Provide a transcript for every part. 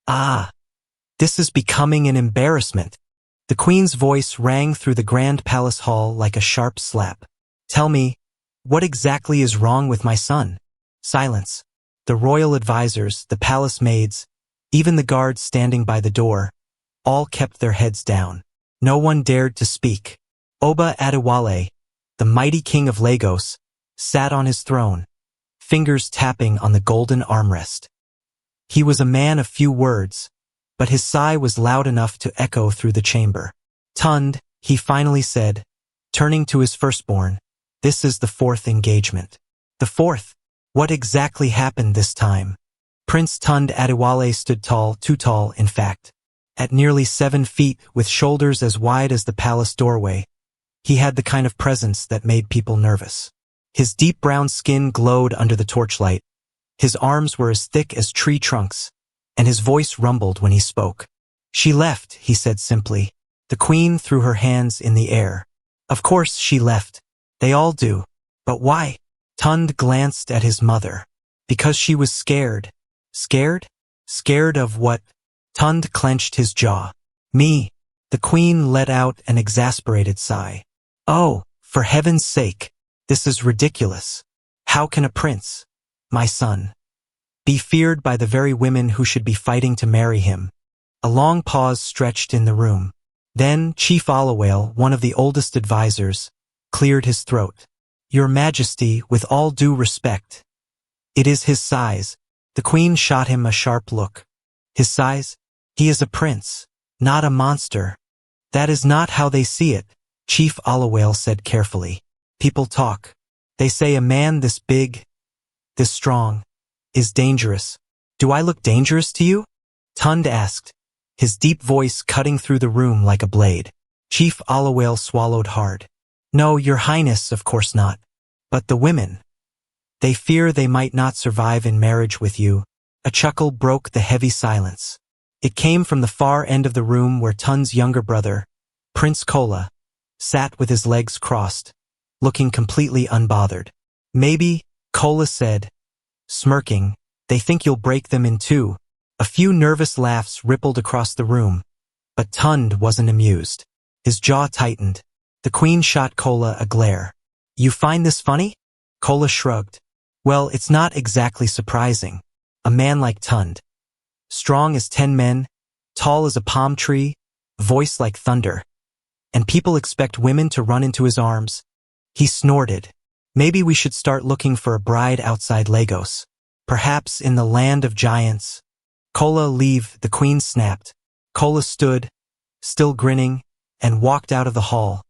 Ah, this is becoming an embarrassment. The queen's voice rang through the grand palace hall like a sharp slap. Tell me, what exactly is wrong with my son? Silence. The royal advisors, the palace maids, even the guards standing by the door, all kept their heads down. No one dared to speak. Oba Adewale, the mighty king of Lagos, sat on his throne, fingers tapping on the golden armrest. He was a man of few words, but his sigh was loud enough to echo through the chamber. Tunde, he finally said, turning to his firstborn, this is the fourth engagement. The fourth? What exactly happened this time? Prince Tunde Adewale stood tall, too tall, in fact. At nearly 7 feet, with shoulders as wide as the palace doorway, he had the kind of presence that made people nervous. His deep brown skin glowed under the torchlight. His arms were as thick as tree trunks, and his voice rumbled when he spoke. She left, he said simply. The queen threw her hands in the air. Of course she left. They all do. But why? Tunde glanced at his mother. Because she was scared. Scared? Scared of what? Tunde clenched his jaw. Me. The queen let out an exasperated sigh. Oh, for heaven's sake. This is ridiculous. How can a prince, my son, be feared by the very women who should be fighting to marry him? A long pause stretched in the room. Then Chief Alawale, one of the oldest advisors, cleared his throat. Your Majesty, with all due respect. It is his size. The queen shot him a sharp look. His size? He is a prince, not a monster. That is not how they see it, Chief Alawale said carefully. People talk. They say a man this big, this strong, is dangerous. Do I look dangerous to you? Tunde asked, his deep voice cutting through the room like a blade. Chief Alawale swallowed hard. No, your highness, of course not. But the women. They fear they might not survive in marriage with you. A chuckle broke the heavy silence. It came from the far end of the room where Tunde's younger brother, Prince Kola, sat with his legs crossed, looking completely unbothered. Maybe, Kola said, smirking, they think you'll break them in two. A few nervous laughs rippled across the room, but Tunde wasn't amused. His jaw tightened. The queen shot Kola a glare. You find this funny? Kola shrugged. Well, it's not exactly surprising. A man like Tunde, strong as 10 men, tall as a palm tree, voice like thunder, and people expect women to run into his arms. He snorted. Maybe we should start looking for a bride outside Lagos. Perhaps in the land of giants. Kola, leave, the queen snapped. Kola stood, still grinning, and walked out of the hall,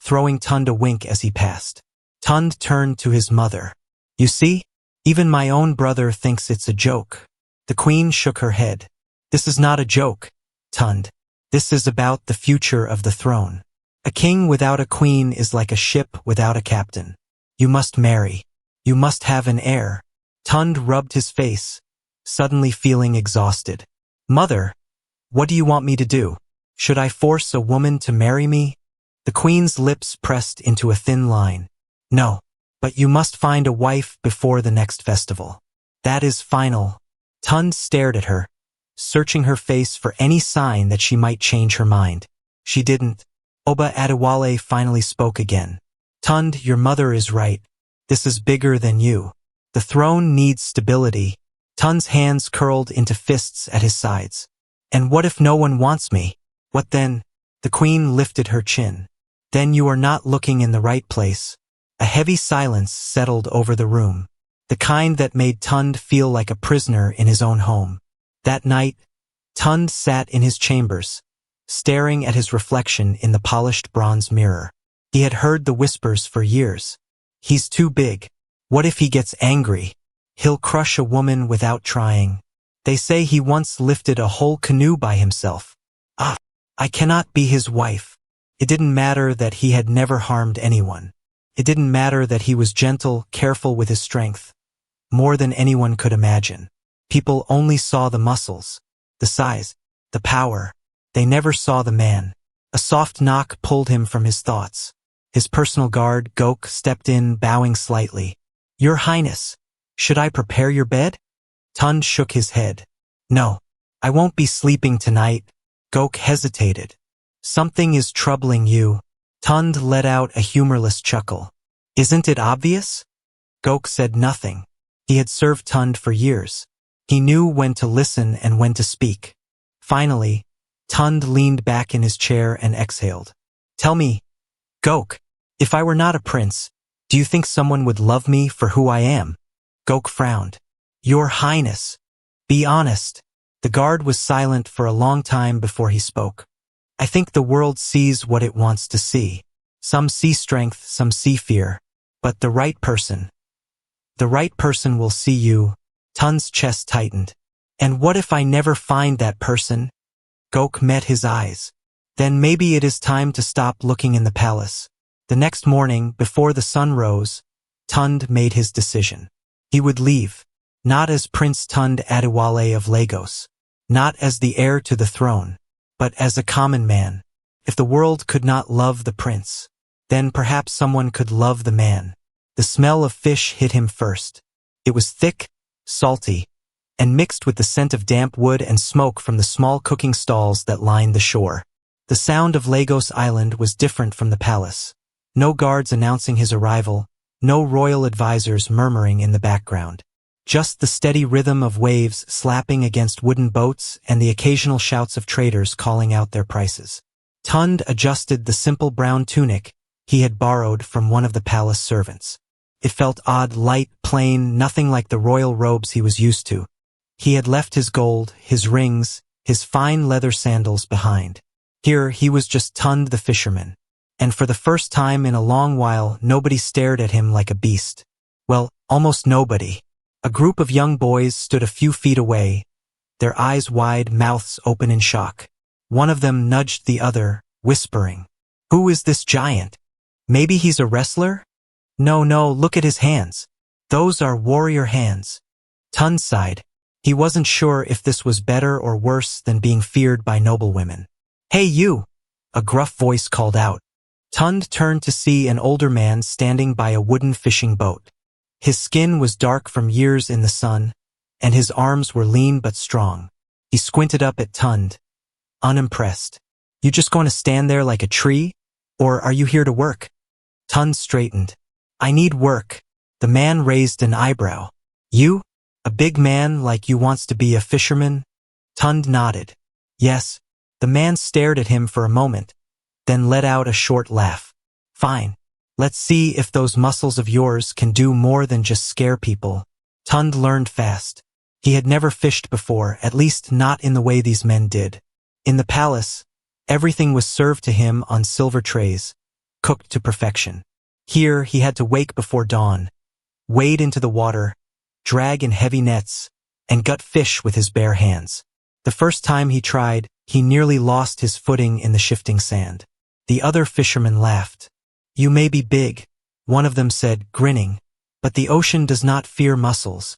throwing Tunde a wink as he passed. Tunde turned to his mother. You see, even my own brother thinks it's a joke. The queen shook her head. This is not a joke, Tunde. This is about the future of the throne. A king without a queen is like a ship without a captain. You must marry. You must have an heir. Tunde rubbed his face, suddenly feeling exhausted. Mother, what do you want me to do? Should I force a woman to marry me? The queen's lips pressed into a thin line. No, but you must find a wife before the next festival. That is final. Tunde stared at her, searching her face for any sign that she might change her mind. She didn't. Oba Adewale finally spoke again. Tunde, your mother is right. This is bigger than you. The throne needs stability. Tunde's hands curled into fists at his sides. And what if no one wants me? What then? The queen lifted her chin. Then you are not looking in the right place. A heavy silence settled over the room, the kind that made Tunde feel like a prisoner in his own home. That night, Tunde sat in his chambers, staring at his reflection in the polished bronze mirror. He had heard the whispers for years. He's too big. What if he gets angry? He'll crush a woman without trying. They say he once lifted a whole canoe by himself. Ah, I cannot be his wife. It didn't matter that he had never harmed anyone. It didn't matter that he was gentle, careful with his strength, more than anyone could imagine. People only saw the muscles, the size, the power. They never saw the man. A soft knock pulled him from his thoughts. His personal guard, Gok, stepped in, bowing slightly. Your Highness, should I prepare your bed? Tunde shook his head. No. I won't be sleeping tonight. Gok hesitated. Something is troubling you. Tunde let out a humorless chuckle. Isn't it obvious? Gok said nothing. He had served Tunde for years. He knew when to listen and when to speak. Finally, Tunde leaned back in his chair and exhaled. Tell me, Gok, if I were not a prince, do you think someone would love me for who I am? Gok frowned. Your Highness. Be honest. The guard was silent for a long time before he spoke. I think the world sees what it wants to see. Some see strength, some see fear. But the right person will see you. Tunde's chest tightened. And what if I never find that person? Gok met his eyes. Then maybe it is time to stop looking in the palace. The next morning, before the sun rose, Tunde made his decision. He would leave, not as Prince Tunde Adewale of Lagos, not as the heir to the throne, but as a common man. If the world could not love the prince, then perhaps someone could love the man. The smell of fish hit him first. It was thick, salty, and mixed with the scent of damp wood and smoke from the small cooking stalls that lined the shore. The sound of Lagos Island was different from the palace. No guards announcing his arrival, no royal advisors murmuring in the background. Just the steady rhythm of waves slapping against wooden boats and the occasional shouts of traders calling out their prices. Tunde adjusted the simple brown tunic he had borrowed from one of the palace servants. It felt odd, light, plain, nothing like the royal robes he was used to. He had left his gold, his rings, his fine leather sandals behind. Here he was just Tunde the fisherman. And for the first time in a long while, nobody stared at him like a beast. Well, almost nobody. A group of young boys stood a few feet away, their eyes wide, mouths open in shock. One of them nudged the other, whispering, "Who is this giant? Maybe he's a wrestler? No, look at his hands. Those are warrior hands." Tunde sighed. He wasn't sure if this was better or worse than being feared by noblewomen. "Hey you!" a gruff voice called out. Tunde turned to see an older man standing by a wooden fishing boat. His skin was dark from years in the sun, and his arms were lean but strong. He squinted up at Tunde, unimpressed. "You just going to stand there like a tree? Or are you here to work?" Tunde straightened. "I need work." The man raised an eyebrow. "You? A big man like you wants to be a fisherman?" Tunde nodded. "Yes." The man stared at him for a moment, then let out a short laugh. "Fine. Let's see if those muscles of yours can do more than just scare people." Tunde learned fast. He had never fished before, at least not in the way these men did. In the palace, everything was served to him on silver trays, cooked to perfection. Here he had to wake before dawn, wade into the water, drag in heavy nets, and gut fish with his bare hands. The first time he tried, he nearly lost his footing in the shifting sand. The other fishermen laughed. "You may be big," one of them said, grinning, "but the ocean does not fear muscles."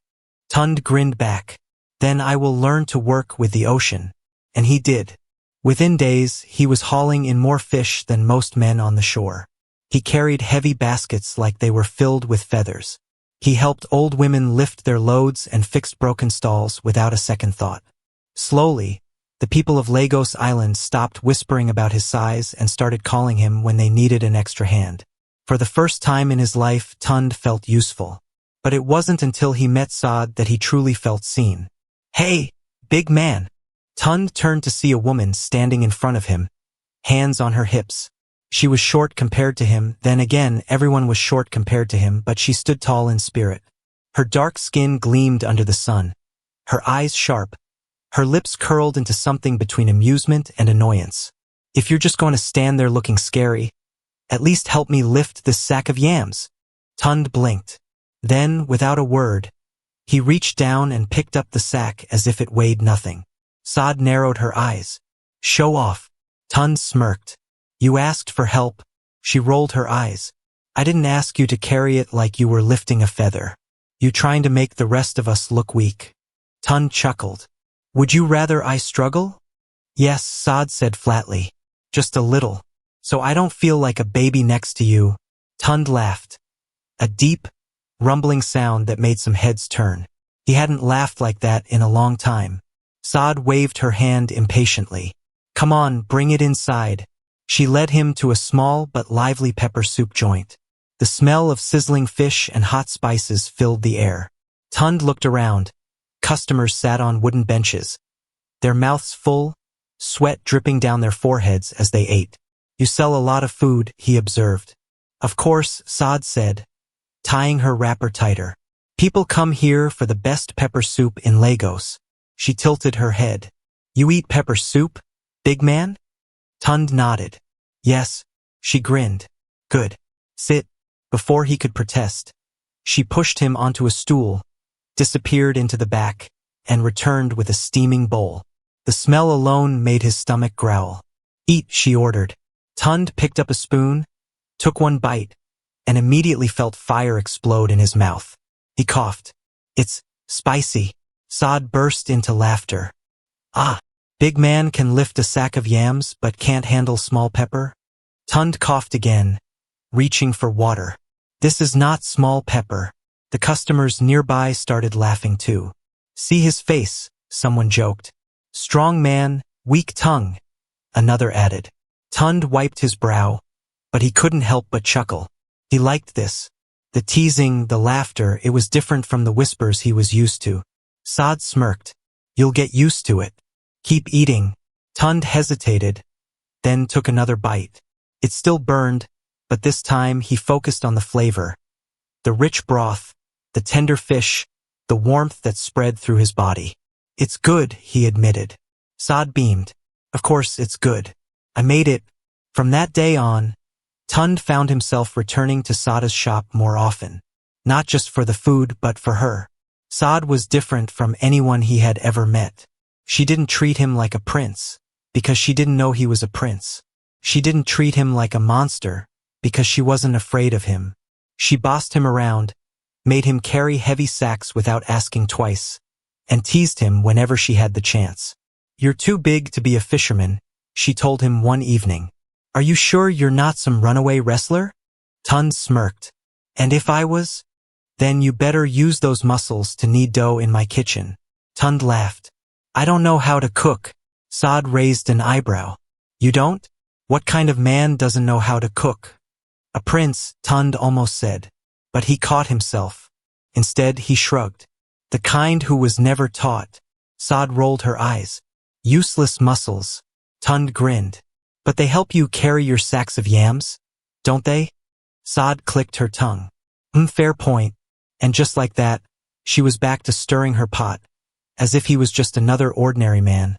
Tunde grinned back. "Then I will learn to work with the ocean." And he did. Within days, he was hauling in more fish than most men on the shore. He carried heavy baskets like they were filled with feathers. He helped old women lift their loads and fixed broken stalls without a second thought. Slowly, the people of Lagos Island stopped whispering about his size and started calling him when they needed an extra hand. For the first time in his life, Tunde felt useful. But it wasn't until he met Sade that he truly felt seen. "Hey, big man!" Tunde turned to see a woman standing in front of him, hands on her hips. She was short compared to him, then again everyone was short compared to him, but she stood tall in spirit. Her dark skin gleamed under the sun, her eyes sharp, her lips curled into something between amusement and annoyance. "If you're just going to stand there looking scary, at least help me lift this sack of yams." Tunde blinked. Then, without a word, he reached down and picked up the sack as if it weighed nothing. Sade narrowed her eyes. "Show off." Tunde smirked. "You asked for help." She rolled her eyes. "I didn't ask you to carry it like you were lifting a feather. You trying to make the rest of us look weak." Tunde chuckled. "Would you rather I struggle?" "Yes," Sade said flatly. "Just a little. So I don't feel like a baby next to you." Tunde laughed. A deep, rumbling sound that made some heads turn. He hadn't laughed like that in a long time. Sade waved her hand impatiently. Come on, bring it inside. She led him to a small but lively pepper soup joint. The smell of sizzling fish and hot spices filled the air. Tunde looked around. Customers sat on wooden benches, their mouths full, sweat dripping down their foreheads as they ate. You sell a lot of food, he observed. Of course, Sade said, tying her wrapper tighter. People come here for the best pepper soup in Lagos. She tilted her head. You eat pepper soup, big man? Tunde nodded. Yes. She grinned. Good. Sit. Before he could protest, she pushed him onto a stool, disappeared into the back, and returned with a steaming bowl. The smell alone made his stomach growl. Eat, she ordered. Tunde picked up a spoon, took one bite, and immediately felt fire explode in his mouth. He coughed. It's spicy. Sade burst into laughter. Ah, big man can lift a sack of yams but can't handle small pepper? Tunde coughed again, reaching for water. This is not small pepper. The customers nearby started laughing too. See his face, someone joked. Strong man, weak tongue, another added. Tunde wiped his brow, but he couldn't help but chuckle. He liked this. The teasing, the laughter, it was different from the whispers he was used to. Sade smirked. You'll get used to it. Keep eating. Tunde hesitated, then took another bite. It still burned, but this time he focused on the flavor. The rich broth, the tender fish, the warmth that spread through his body. It's good, he admitted. Sade beamed. Of course it's good. I made it. From that day on, Tunde found himself returning to Sade's shop more often. Not just for the food, but for her. Sade was different from anyone he had ever met. She didn't treat him like a prince, because she didn't know he was a prince. She didn't treat him like a monster, because she wasn't afraid of him. She bossed him around, made him carry heavy sacks without asking twice, and teased him whenever she had the chance. You're too big to be a fisherman, she told him one evening. Are you sure you're not some runaway wrestler? Tunde smirked. And if I was? Then you better use those muscles to knead dough in my kitchen. Tunde laughed. I don't know how to cook. Sade raised an eyebrow. You don't? What kind of man doesn't know how to cook? A prince, Tunde almost said. But he caught himself. Instead, he shrugged. The kind who was never taught. Sade rolled her eyes. Useless muscles. Tunde grinned. But they help you carry your sacks of yams, don't they? Sade clicked her tongue. Fair point. And just like that, she was back to stirring her pot, as if he was just another ordinary man.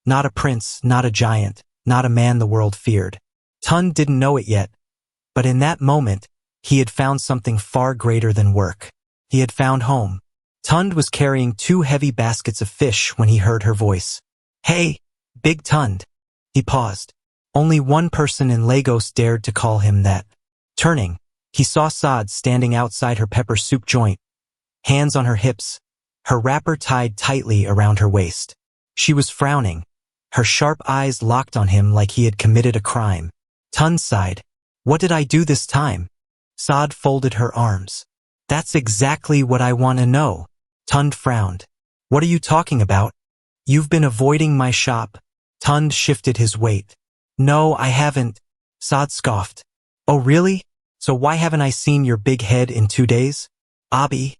Not a prince, not a giant, not a man the world feared. Tunde didn't know it yet, but in that moment, he had found something far greater than work. He had found home. Tunde was carrying 2 heavy baskets of fish when he heard her voice. Hey, Big Tunde. He paused. Only one person in Lagos dared to call him that. Turning, he saw Sade standing outside her pepper soup joint, hands on her hips, her wrapper tied tightly around her waist. She was frowning, her sharp eyes locked on him like he had committed a crime. Tunde sighed. What did I do this time? Sade folded her arms. That's exactly what I want to know. Tunde frowned. What are you talking about? You've been avoiding my shop. Tunde shifted his weight. No, I haven't. Sade scoffed. Oh really? So why haven't I seen your big head in 2 days? Abi,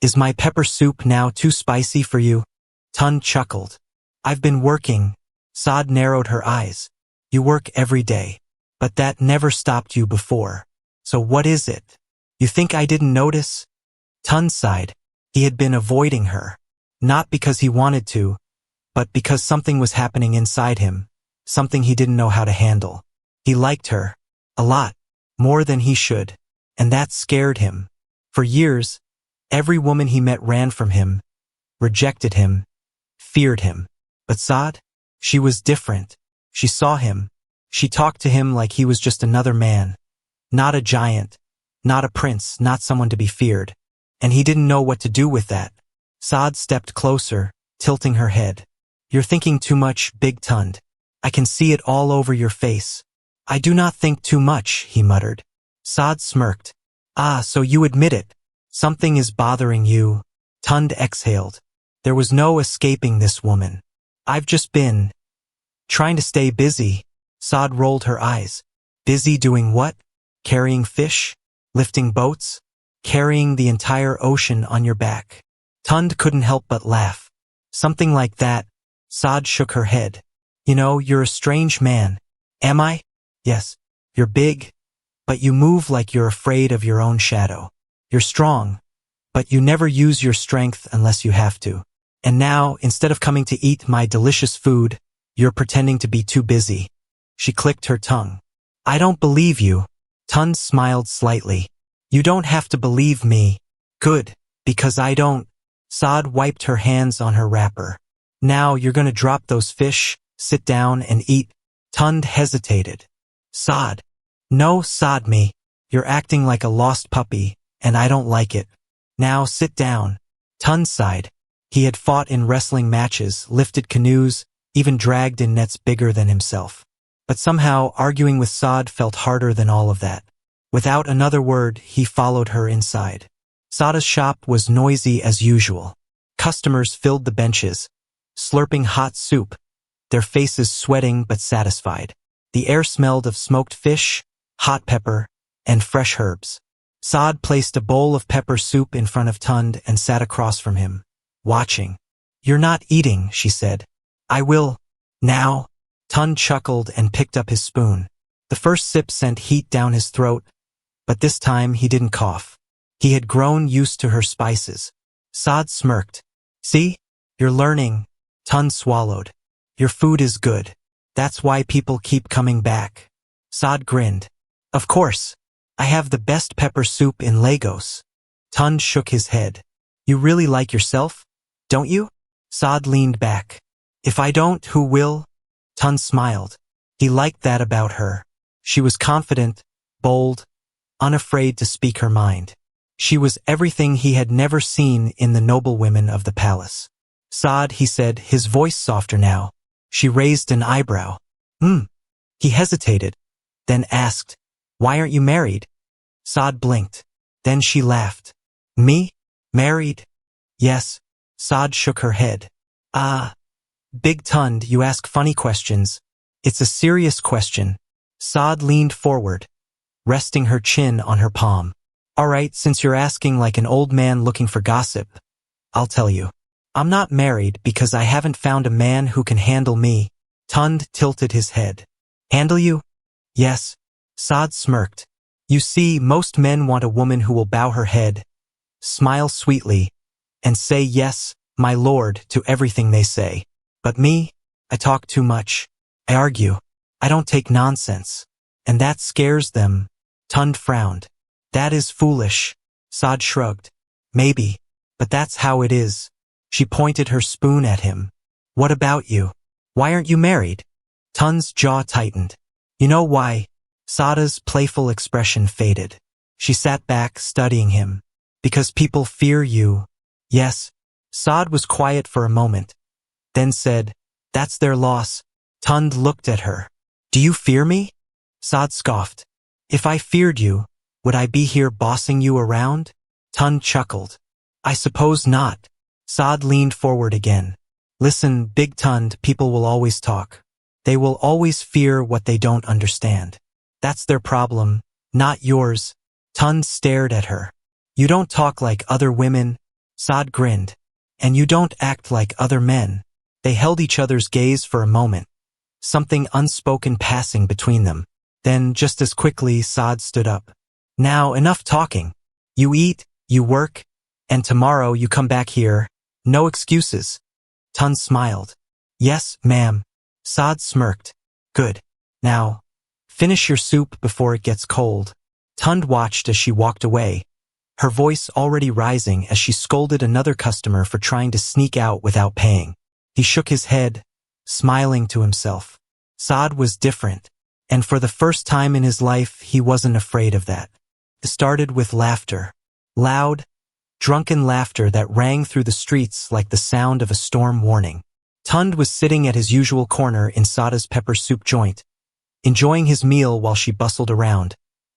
is my pepper soup now too spicy for you? Tunde chuckled. I've been working. Sade narrowed her eyes. You work every day. But that never stopped you before. So what is it? You think I didn't notice? Tunde sighed. He had been avoiding her. Not because he wanted to, but because something was happening inside him. Something he didn't know how to handle. He liked her. A lot. More than he should. And that scared him. For years, every woman he met ran from him, rejected him, feared him. But Sade? She was different. She saw him. She talked to him like he was just another man. Not a giant. Not a prince. Not someone to be feared. And he didn't know what to do with that. Sade stepped closer, tilting her head. You're thinking too much, Big Tunde. I can see it all over your face. I do not think too much, he muttered. Sade smirked. Ah, so you admit it. Something is bothering you. Tunde exhaled. There was no escaping this woman. I've just been trying to stay busy. Sade rolled her eyes. Busy doing what? Carrying fish? Lifting boats? Carrying the entire ocean on your back? Tunde couldn't help but laugh. Something like that. Sade shook her head. You know, you're a strange man. Am I? Yes. You're big, but you move like you're afraid of your own shadow. You're strong, but you never use your strength unless you have to. And now, instead of coming to eat my delicious food, you're pretending to be too busy. She clicked her tongue. I don't believe you. Tunde smiled slightly. You don't have to believe me. Good, because I don't. Sade wiped her hands on her wrapper. Now you're gonna drop those fish, sit down and eat. Tunde hesitated. Sade. No, Sade me. You're acting like a lost puppy, and I don't like it. Now sit down. Tunde sighed. He had fought in wrestling matches, lifted canoes, even dragged in nets bigger than himself. But somehow, arguing with Sade felt harder than all of that. Without another word, he followed her inside. Sade's shop was noisy as usual. Customers filled the benches, slurping hot soup, their faces sweating but satisfied. The air smelled of smoked fish, hot pepper, and fresh herbs. Sade placed a bowl of pepper soup in front of Tunde and sat across from him, watching. You're not eating, she said. I will. Now. Tunde chuckled and picked up his spoon. The first sip sent heat down his throat, but this time he didn't cough. He had grown used to her spices. Sade smirked. See? You're learning. Tunde swallowed. Your food is good. That's why people keep coming back. Sade grinned. Of course. I have the best pepper soup in Lagos. Tunde shook his head. You really like yourself, don't you? Sade leaned back. If I don't, who will? Tunde smiled. He liked that about her. She was confident, bold, unafraid to speak her mind. She was everything he had never seen in the noblewomen of the palace. Sade, he said, his voice softer now. She raised an eyebrow. He hesitated, then asked, Why aren't you married? Sade blinked. Then she laughed. Me? Married? Yes. Sade shook her head. Big Tunde, you ask funny questions. It's a serious question. Sade leaned forward, resting her chin on her palm. All right, since you're asking like an old man looking for gossip, I'll tell you. I'm not married because I haven't found a man who can handle me. Tunde tilted his head. Handle you? Yes. Sade smirked. You see, most men want a woman who will bow her head, smile sweetly, and say yes, my lord, to everything they say. But me, I talk too much. I argue. I don't take nonsense. And that scares them. Tunde frowned. That is foolish. Sade shrugged. Maybe, but that's how it is. She pointed her spoon at him. What about you? Why aren't you married? Tunde's jaw tightened. You know why? Sade's playful expression faded. She sat back, studying him. Because people fear you. Yes. Sade was quiet for a moment, then said, That's their loss. Tunde looked at her. Do you fear me? Sade scoffed. If I feared you, would I be here bossing you around? Tunde chuckled. I suppose not. Sade leaned forward again. Listen, Big Tunde, people will always talk. They will always fear what they don't understand. That's their problem, not yours. Tunde stared at her. You don't talk like other women. Sade grinned. And you don't act like other men. They held each other's gaze for a moment, something unspoken passing between them. Then, just as quickly, Sade stood up. Now, enough talking. You eat, you work, and tomorrow you come back here. No excuses. Tunde smiled. Yes, ma'am. Sade smirked. Good. Now, finish your soup before it gets cold. Tunde watched as she walked away, her voice already rising as she scolded another customer for trying to sneak out without paying. He shook his head, smiling to himself. Sade was different, and for the first time in his life, he wasn't afraid of that. It started with laughter. Loud, drunken laughter that rang through the streets like the sound of a storm warning. Tunde was sitting at his usual corner in Sade's pepper soup joint, enjoying his meal while she bustled around,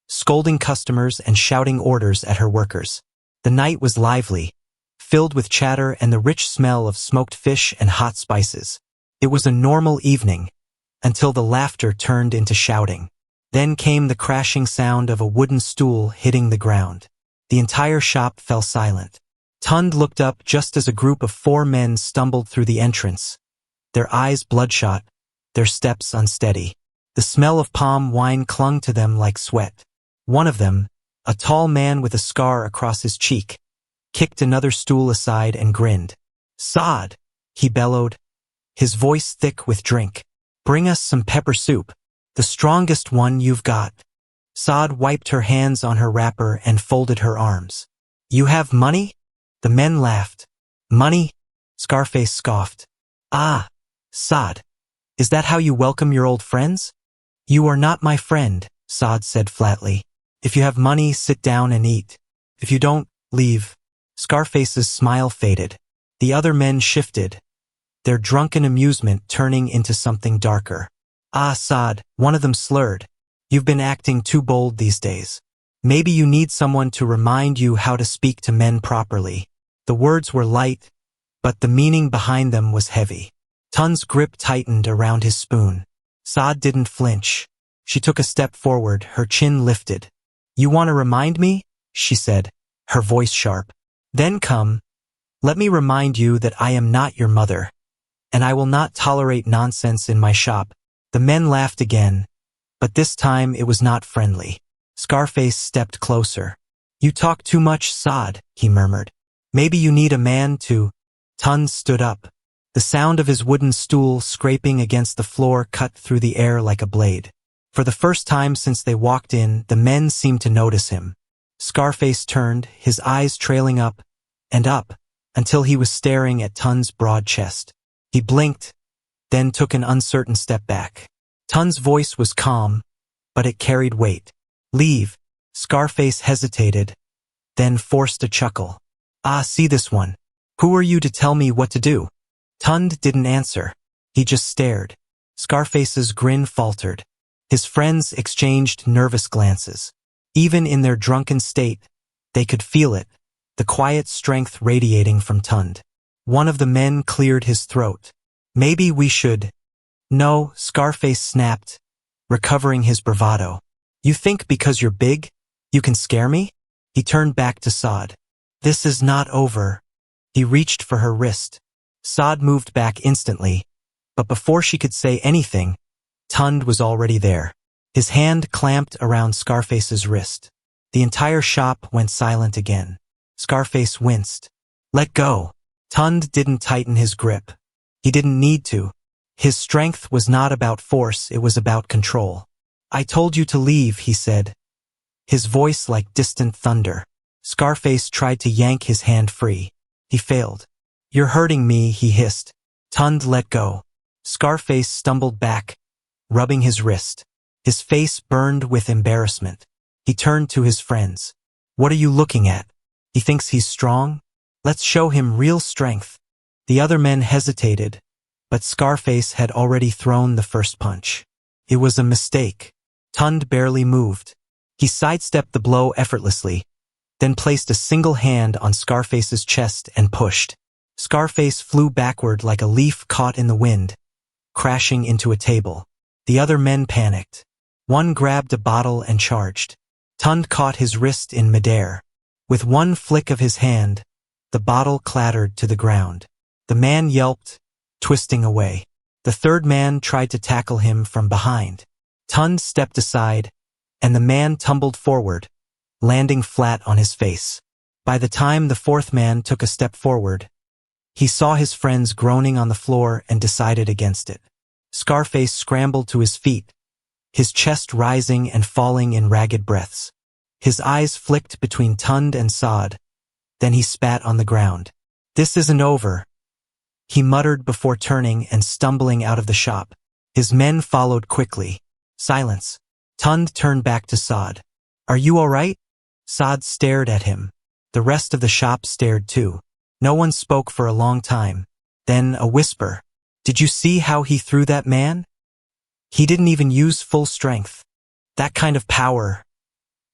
scolding customers and shouting orders at her workers. The night was lively, filled with chatter and the rich smell of smoked fish and hot spices. It was a normal evening, until the laughter turned into shouting. Then came the crashing sound of a wooden stool hitting the ground. The entire shop fell silent. Tunde looked up just as a group of 4 men stumbled through the entrance, their eyes bloodshot, their steps unsteady. The smell of palm wine clung to them like sweat. One of them, a tall man with a scar across his cheek, kicked another stool aside and grinned. "Sade," he bellowed, his voice thick with drink. "Bring us some pepper soup, the strongest one you've got." Sade wiped her hands on her wrapper and folded her arms. "You have money?" The men laughed. "Money?" Scarface scoffed. "Ah, Sade, is that how you welcome your old friends?" "You are not my friend," Sade said flatly. "If you have money, sit down and eat. If you don't, leave." Scarface's smile faded. The other men shifted, their drunken amusement turning into something darker. "Ah, Sade," one of them slurred. "You've been acting too bold these days. Maybe you need someone to remind you how to speak to men properly." The words were light, but the meaning behind them was heavy. Tunde's grip tightened around his spoon. Sade didn't flinch. She took a step forward, her chin lifted. "You want to remind me?" she said, her voice sharp. "Then come. Let me remind you that I am not your mother, and I will not tolerate nonsense in my shop." The men laughed again, but this time it was not friendly. Scarface stepped closer. "You talk too much, Sade," he murmured. "Maybe you need a man to—" Tunde stood up. The sound of his wooden stool scraping against the floor cut through the air like a blade. For the first time since they walked in, the men seemed to notice him. Scarface turned, his eyes trailing up, until he was staring at Tunde's broad chest. He blinked, then took an uncertain step back. Tunde's voice was calm, but it carried weight. "Leave." Scarface hesitated, then forced a chuckle. "Ah, see this one. Who are you to tell me what to do?" Tunde didn't answer. He just stared. Scarface's grin faltered. His friends exchanged nervous glances. Even in their drunken state, they could feel it, the quiet strength radiating from Tunde. One of the men cleared his throat. "Maybe we should—" "No," Scarface snapped, recovering his bravado. "You think because you're big, you can scare me?" He turned back to Sade. "This is not over." He reached for her wrist. Sade moved back instantly, but before she could say anything, Tunde was already there. His hand clamped around Scarface's wrist. The entire shop went silent again. Scarface winced. "Let go." Tunde didn't tighten his grip. He didn't need to. His strength was not about force, it was about control. "I told you to leave," he said, his voice like distant thunder. Scarface tried to yank his hand free. He failed. "You're hurting me," he hissed. Tunde let go. Scarface stumbled back, rubbing his wrist. His face burned with embarrassment. He turned to his friends. "What are you looking at? He thinks he's strong? Let's show him real strength." The other men hesitated, but Scarface had already thrown the first punch. It was a mistake. Tunde barely moved. He sidestepped the blow effortlessly, then placed a single hand on Scarface's chest and pushed. Scarface flew backward like a leaf caught in the wind, crashing into a table. The other men panicked. One grabbed a bottle and charged. Tunde caught his wrist in midair. With one flick of his hand, the bottle clattered to the ground. The man yelped, twisting away. The third man tried to tackle him from behind. Tunde stepped aside, and the man tumbled forward, landing flat on his face. By the time the fourth man took a step forward, he saw his friends groaning on the floor and decided against it. Scarface scrambled to his feet, his chest rising and falling in ragged breaths. His eyes flicked between Tunde and Sade, then he spat on the ground. "This isn't over," he muttered before turning and stumbling out of the shop. His men followed quickly. Silence. Tunde turned back to Sade. "Are you all right?" Sade stared at him. The rest of the shop stared too. No one spoke for a long time. Then a whisper. "Did you see how he threw that man? He didn't even use full strength. That kind of power.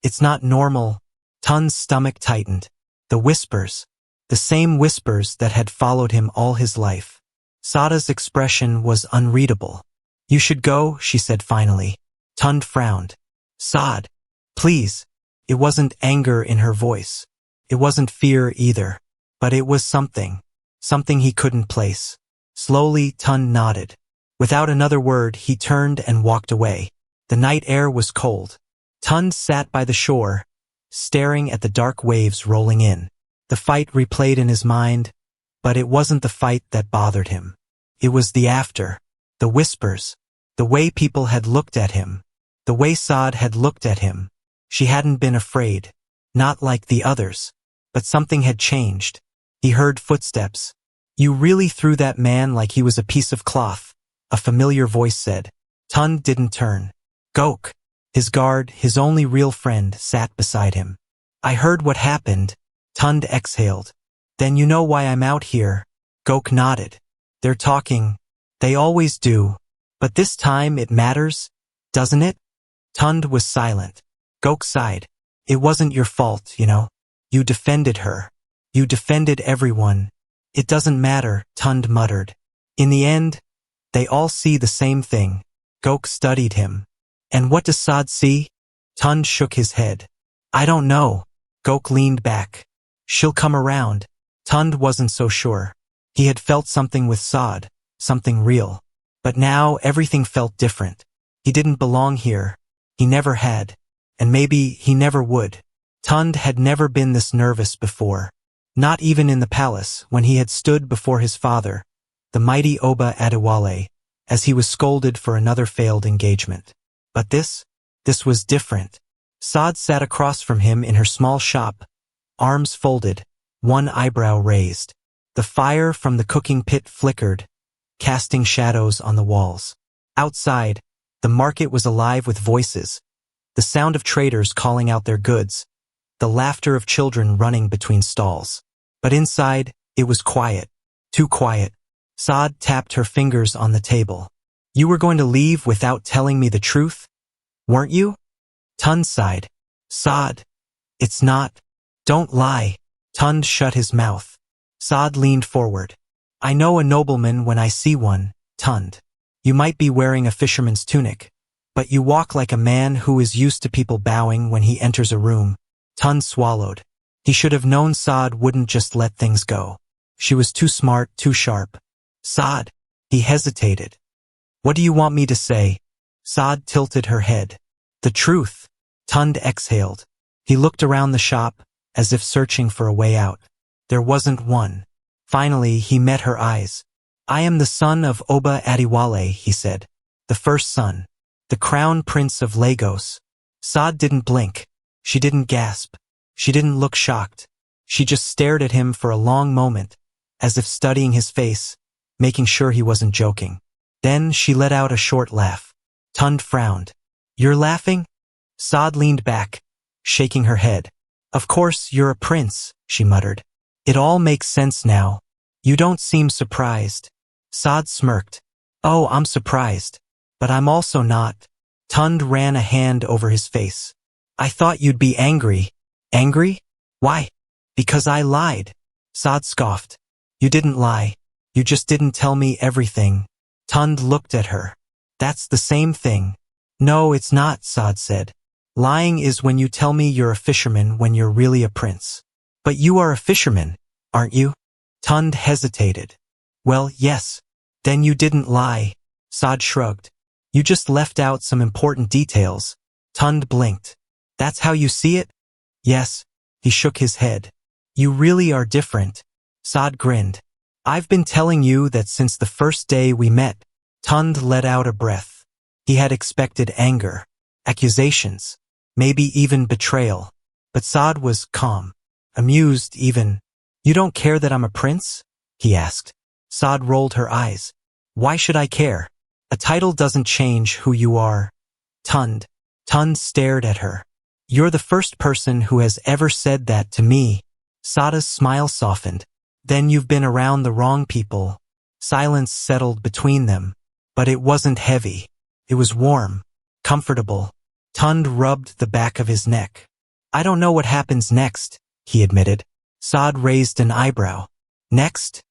It's not normal." Tunde's stomach tightened. The whispers. The same whispers that had followed him all his life. Sade's expression was unreadable. You should go, she said finally. Tunde frowned. Sade, please. It wasn't anger in her voice. It wasn't fear either. But it was something. Something he couldn't place. Slowly, Tunde nodded. Without another word, he turned and walked away. The night air was cold. Tunde sat by the shore, staring at the dark waves rolling in. The fight replayed in his mind, but it wasn't the fight that bothered him. It was the after, the whispers, the way people had looked at him, the way Sade had looked at him. She hadn't been afraid, not like the others, but something had changed. He heard footsteps. You really threw that man like he was a piece of cloth, a familiar voice said. Tunde didn't turn. Gok, his guard, his only real friend, sat beside him. I heard what happened. Tunde exhaled. Then you know why I'm out here. Gok nodded. They're talking. They always do. But this time it matters, doesn't it? Tunde was silent. Gok sighed. It wasn't your fault, you know. You defended her. You defended everyone. It doesn't matter, Tunde muttered. In the end, they all see the same thing. Gok studied him. And what does Sade see? Tunde shook his head. I don't know. Gok leaned back. She'll come around. Tunde wasn't so sure. He had felt something with Sade, something real. But now everything felt different. He didn't belong here. He never had. And maybe he never would. Tunde had never been this nervous before. Not even in the palace, when he had stood before his father, the mighty Oba Adewale, as he was scolded for another failed engagement. But this was different. Sade sat across from him in her small shop, arms folded, one eyebrow raised. The fire from the cooking pit flickered, casting shadows on the walls. Outside, the market was alive with voices, the sound of traders calling out their goods, the laughter of children running between stalls. But inside, it was quiet, too quiet. Sade tapped her fingers on the table. You were going to leave without telling me the truth, weren't you? Tunde sighed. Sade, it's not. Don't lie. Tunde shut his mouth. Sade leaned forward. I know a nobleman when I see one, Tunde. You might be wearing a fisherman's tunic, but you walk like a man who is used to people bowing when he enters a room. Tunde swallowed. He should have known Sade wouldn't just let things go. She was too smart, too sharp. Sade. He hesitated. What do you want me to say? Sade tilted her head. The truth. Tunde exhaled. He looked around the shop, as if searching for a way out. There wasn't one. Finally, he met her eyes. I am the son of Oba Adewale, he said. The first son. The crown prince of Lagos. Sade didn't blink. She didn't gasp. She didn't look shocked. She just stared at him for a long moment, as if studying his face, making sure he wasn't joking. Then she let out a short laugh. Tunde frowned. You're laughing? Sade leaned back, shaking her head. Of course, you're a prince, she muttered. It all makes sense now. You don't seem surprised. Sade smirked. Oh, I'm surprised. But I'm also not. Tunde ran a hand over his face. I thought you'd be angry. Angry? Why? Because I lied. Sade scoffed. You didn't lie. You just didn't tell me everything. Tunde looked at her. That's the same thing. No, it's not, Sade said. Lying is when you tell me you're a fisherman when you're really a prince. But you are a fisherman, aren't you? Tunde hesitated. Well, yes. Then you didn't lie. Sade shrugged. You just left out some important details. Tunde blinked. That's how you see it? Yes. He shook his head. You really are different. Sade grinned. I've been telling you that since the first day we met. Tunde let out a breath. He had expected anger, accusations, maybe even betrayal. But Sade was calm, amused even. You don't care that I'm a prince? He asked. Sade rolled her eyes. Why should I care? A title doesn't change who you are. Tunde. Tunde stared at her. You're the first person who has ever said that to me. Sade's smile softened. Then you've been around the wrong people. Silence settled between them. But it wasn't heavy. It was warm, comfortable. Tunde rubbed the back of his neck. I don't know what happens next, he admitted. Sade raised an eyebrow. Next?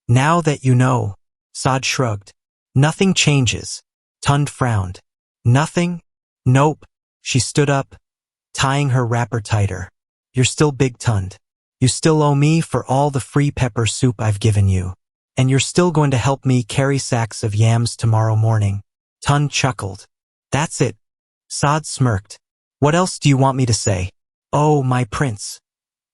Now that you know. Sade shrugged. Nothing changes. Tunde frowned. Nothing? Nope. She stood up, tying her wrapper tighter. You're still big, Tunde. You still owe me for all the free pepper soup I've given you. And you're still going to help me carry sacks of yams tomorrow morning. Tunde chuckled. That's it. Sade smirked. What else do you want me to say? Oh, my prince.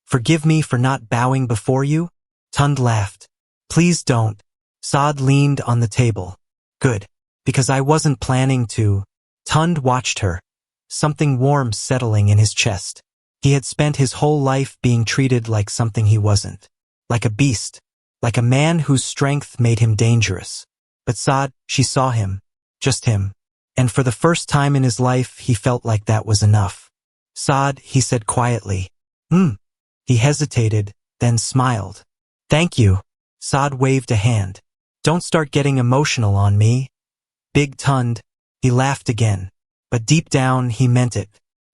Forgive me for not bowing before you? Tunde laughed. Please don't. Sade leaned on the table. Good. Because I wasn't planning to. Tunde watched her, something warm settling in his chest. He had spent his whole life being treated like something he wasn't. Like a beast. Like a man whose strength made him dangerous. But Sade, she saw him. Just him. And for the first time in his life, he felt like that was enough. Sade, he said quietly. He hesitated, then smiled. Thank you. Sade waved a hand. Don't start getting emotional on me. Big Tunde. He laughed again. But deep down, he meant it.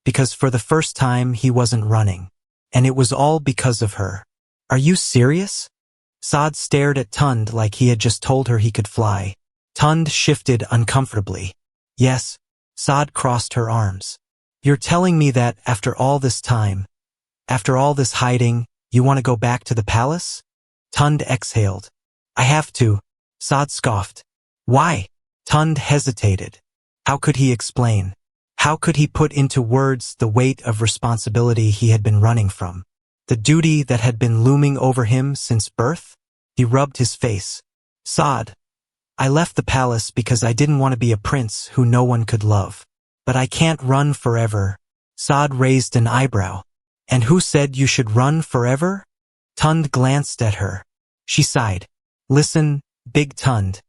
Because for the first time, he wasn't running. And it was all because of her. Are you serious? Sade stared at Tunde like he had just told her he could fly. Tunde shifted uncomfortably. Yes. Sade crossed her arms. You're telling me that after all this time, after all this hiding, you want to go back to the palace? Tunde exhaled. I have to. Sade scoffed. Why? Tunde hesitated. How could he explain? How could he put into words the weight of responsibility he had been running from? The duty that had been looming over him since birth? He rubbed his face. Sade, I left the palace because I didn't want to be a prince who no one could love. But I can't run forever. Sade raised an eyebrow. And who said you should run forever? Tunde glanced at her. She sighed. Listen, Big Tunde.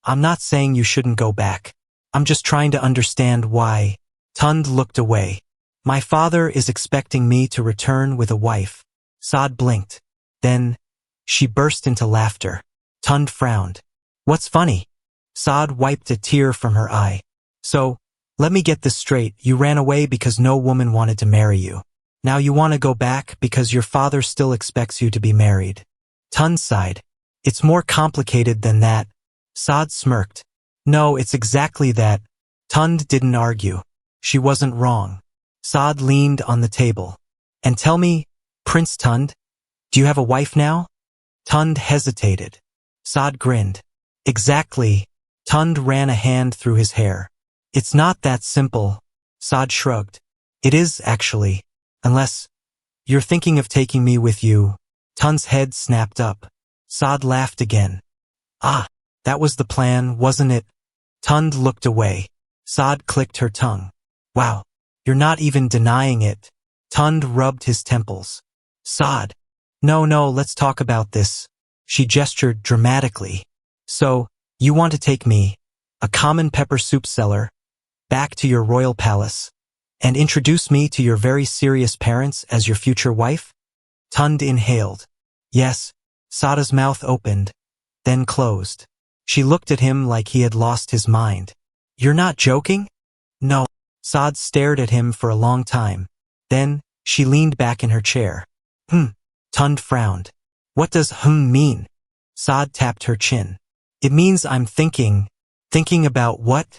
I'm not saying you shouldn't go back. I'm just trying to understand why. Tunde looked away. My father is expecting me to return with a wife. Sade blinked. Then, she burst into laughter. Tunde frowned. What's funny? Sade wiped a tear from her eye. So, let me get this straight. You ran away because no woman wanted to marry you. Now you want to go back because your father still expects you to be married. Tunde sighed. It's more complicated than that. Sade smirked. No, it's exactly that. Tunde didn't argue. She wasn't wrong. Sade leaned on the table. And tell me, Prince Tunde, do you have a wife now? Tunde hesitated. Sade grinned. Exactly. Tunde ran a hand through his hair. It's not that simple. Sade shrugged. It is, actually. Unless you're thinking of taking me with you. Tunde's head snapped up. Sade laughed again. Ah, that was the plan, wasn't it? Tunde looked away. Sade clicked her tongue. Wow, you're not even denying it. Tunde rubbed his temples. Sade. No, let's talk about this. She gestured dramatically. So, you want to take me, a common pepper soup seller, back to your royal palace, and introduce me to your very serious parents as your future wife? Tunde inhaled. Yes. Sade's mouth opened, then closed. She looked at him like he had lost his mind. You're not joking? No. Sade stared at him for a long time. Then, she leaned back in her chair. Tunde frowned. What does mean? Sade tapped her chin. It means I'm thinking about what?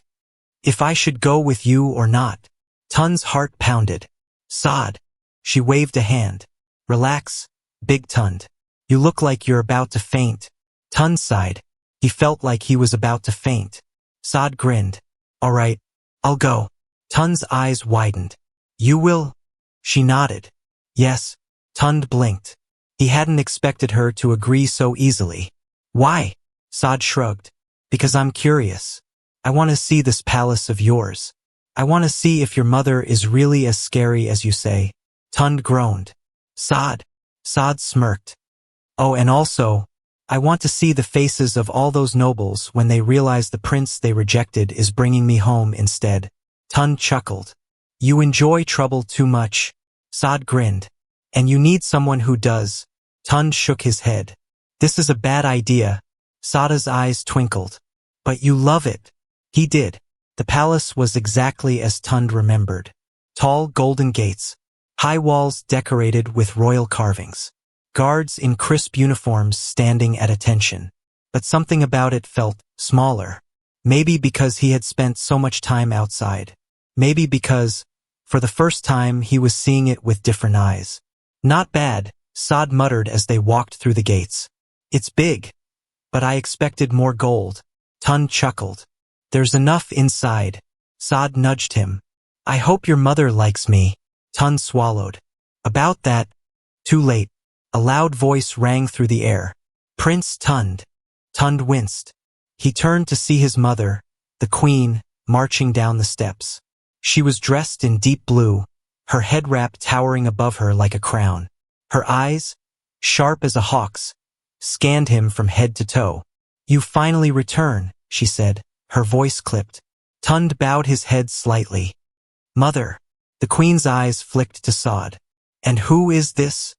If I should go with you or not. Tunde's heart pounded. Sade. She waved a hand. Relax, Big Tunde. You look like you're about to faint. Tunde sighed. He felt like he was about to faint. Sade grinned. All right, I'll go. Tunde's eyes widened. You will? She nodded. Yes. Tunde blinked. He hadn't expected her to agree so easily. Why? Sade shrugged. Because I'm curious. I want to see this palace of yours. I want to see if your mother is really as scary as you say. Tunde groaned. Sade. Sade smirked. Oh, and also, I want to see the faces of all those nobles when they realize the prince they rejected is bringing me home instead. Tunde chuckled. You enjoy trouble too much. Sade grinned. And you need someone who does. Tunde shook his head. This is a bad idea. Sade's eyes twinkled. But you love it. He did. The palace was exactly as Tunde remembered. Tall golden gates. High walls decorated with royal carvings. Guards in crisp uniforms standing at attention. but something about it felt smaller. Maybe because he had spent so much time outside. Maybe because, for the first time, he was seeing it with different eyes. Not bad, Sade muttered as they walked through the gates. It's big, but I expected more gold. Tunde chuckled. There's enough inside. Sade nudged him. I hope your mother likes me. Tunde swallowed. About that, too late. A loud voice rang through the air. Prince Tunde. Tunde winced. He turned to see his mother, the queen, marching down the steps. She was dressed in deep blue, her head wrap towering above her like a crown. Her eyes, sharp as a hawk's, scanned him from head to toe. You finally return, she said, her voice clipped. Tunde bowed his head slightly. Mother. The queen's eyes flicked to Sade. And who is this?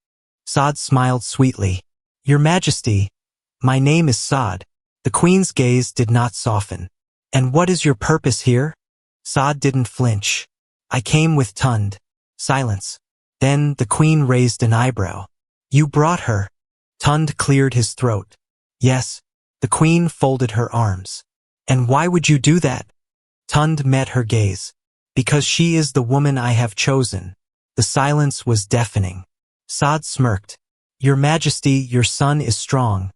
Sade smiled sweetly. Your Majesty, my name is Sade. The queen's gaze did not soften. And what is your purpose here? Sade didn't flinch. I came with Tunde. Silence. Then the queen raised an eyebrow. You brought her. Tunde cleared his throat. Yes. The queen folded her arms. And why would you do that? Tunde met her gaze. Because she is the woman I have chosen. The silence was deafening. Sade smirked. Your Majesty, your son is strong,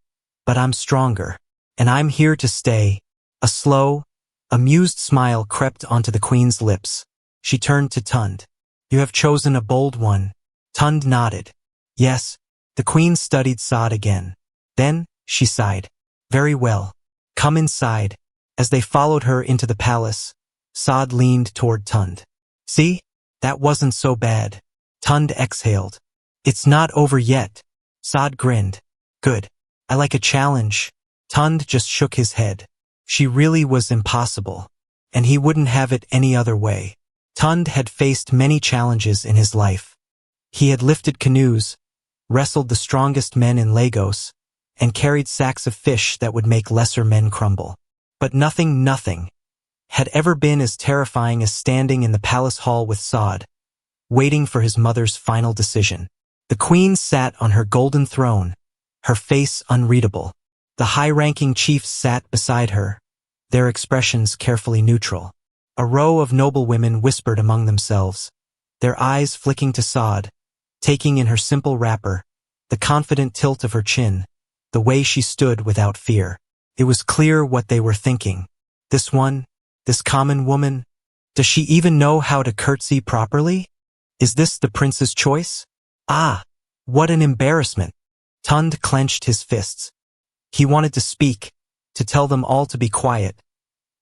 but I'm stronger, and I'm here to stay. A slow, amused smile crept onto the queen's lips. She turned to Tunde. You have chosen a bold one. Tunde nodded. Yes. The queen studied Sade again. Then, she sighed. Very well. Come inside. As they followed her into the palace, Sade leaned toward Tunde. See? That wasn't so bad. Tunde exhaled. It's not over yet. Sade grinned. Good. I like a challenge. Tunde just shook his head. She really was impossible. And he wouldn't have it any other way. Tunde had faced many challenges in his life. He had lifted canoes, wrestled the strongest men in Lagos, and carried sacks of fish that would make lesser men crumble. But nothing had ever been as terrifying as standing in the palace hall with Sade, waiting for his mother's final decision. The queen sat on her golden throne, her face unreadable. The high-ranking chiefs sat beside her, their expressions carefully neutral. A row of noblewomen whispered among themselves, their eyes flicking to Sade, taking in her simple wrapper, the confident tilt of her chin, the way she stood without fear. It was clear what they were thinking. This common woman, does she even know how to curtsy properly? Is this the prince's choice? Ah, what an embarrassment. Tunde clenched his fists. He wanted to speak, to tell them all to be quiet,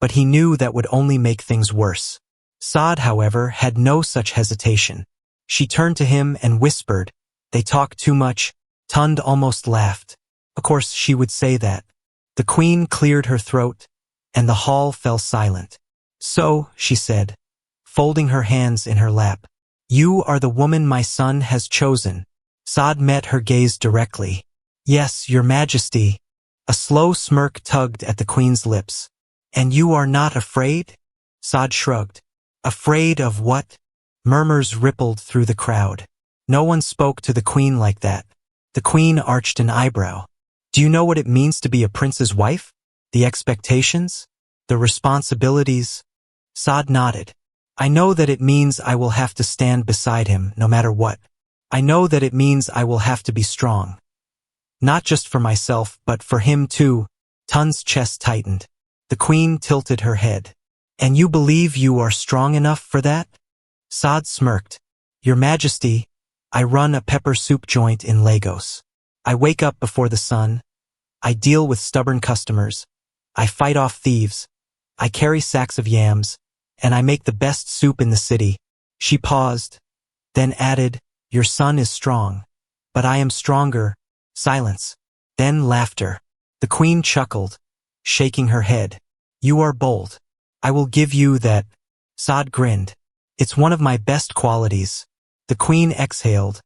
but he knew that would only make things worse. Sade, however, had no such hesitation. She turned to him and whispered, they talk too much. Tunde almost laughed. Of course she would say that. The queen cleared her throat, and the hall fell silent. So, she said, folding her hands in her lap, you are the woman my son has chosen. Sade met her gaze directly. Yes, your Majesty. A slow smirk tugged at the queen's lips. And you are not afraid? Sade shrugged. Afraid of what? Murmurs rippled through the crowd. No one spoke to the queen like that. The queen arched an eyebrow. Do you know what it means to be a prince's wife? The expectations? The responsibilities? Sade nodded. I know that it means I will have to stand beside him no matter what. I know that it means I will have to be strong. Not just for myself, but for him too. Tunde's chest tightened. The queen tilted her head. And you believe you are strong enough for that? Sade smirked. Your Majesty, I run a pepper soup joint in Lagos. I wake up before the sun. I deal with stubborn customers. I fight off thieves. I carry sacks of yams. And I make the best soup in the city. She paused, then added, your son is strong. But I am stronger. Silence. Then laughter. The queen chuckled, shaking her head. You are bold. I will give you that. Sade grinned. It's one of my best qualities. The queen exhaled,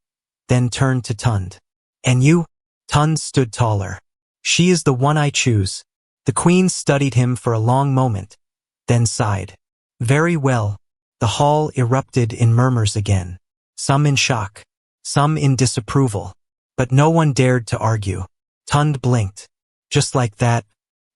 then turned to Tunde. And you? Tunde stood taller. She is the one I choose. The queen studied him for a long moment, then sighed. Very well. The hall erupted in murmurs again. Some in shock, some in disapproval. But no one dared to argue. Tunde blinked. Just like that,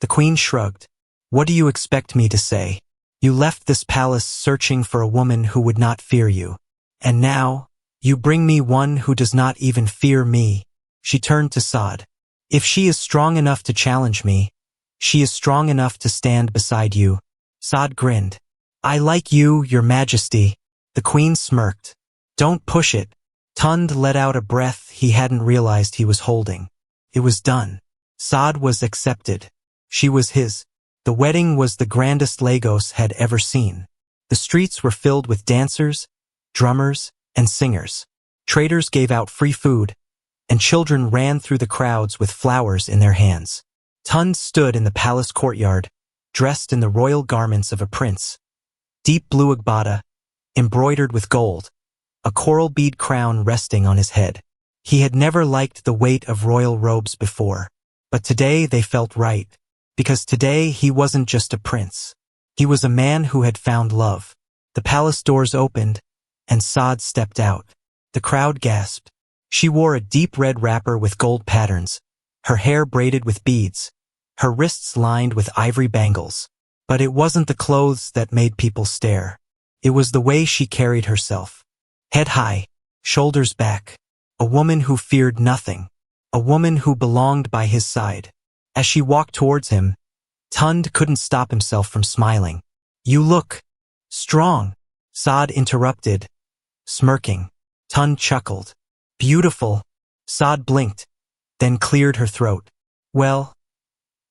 the queen shrugged. What do you expect me to say? You left this palace searching for a woman who would not fear you. And now, you bring me one who does not even fear me. She turned to Sade. If she is strong enough to challenge me, she is strong enough to stand beside you. Sade grinned. I like you, your majesty. The queen smirked. Don't push it. Tunde let out a breath he hadn't realized he was holding. It was done. Sade was accepted. She was his. The wedding was the grandest Lagos had ever seen. The streets were filled with dancers, drummers, and singers. Traders gave out free food, and children ran through the crowds with flowers in their hands. Tunde stood in the palace courtyard, dressed in the royal garments of a prince. Deep blue agbada, embroidered with gold, a coral bead crown resting on his head. He had never liked the weight of royal robes before, but today they felt right, because today he wasn't just a prince. He was a man who had found love. The palace doors opened, and Sade stepped out. The crowd gasped. She wore a deep red wrapper with gold patterns, her hair braided with beads, her wrists lined with ivory bangles. But it wasn't the clothes that made people stare. It was the way she carried herself. Head high, shoulders back. A woman who feared nothing. A woman who belonged by his side. As she walked towards him, Tunde couldn't stop himself from smiling. You look strong, Sade interrupted, smirking. Tunde chuckled. Beautiful. Sade blinked, then cleared her throat. Well,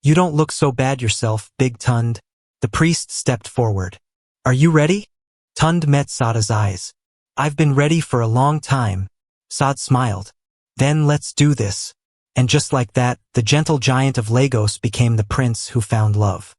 you don't look so bad yourself, Big Tunde. The priest stepped forward. Are you ready? Tunde met Sade's eyes. I've been ready for a long time. Sade smiled. Then let's do this. And just like that, the gentle giant of Lagos became the prince who found love.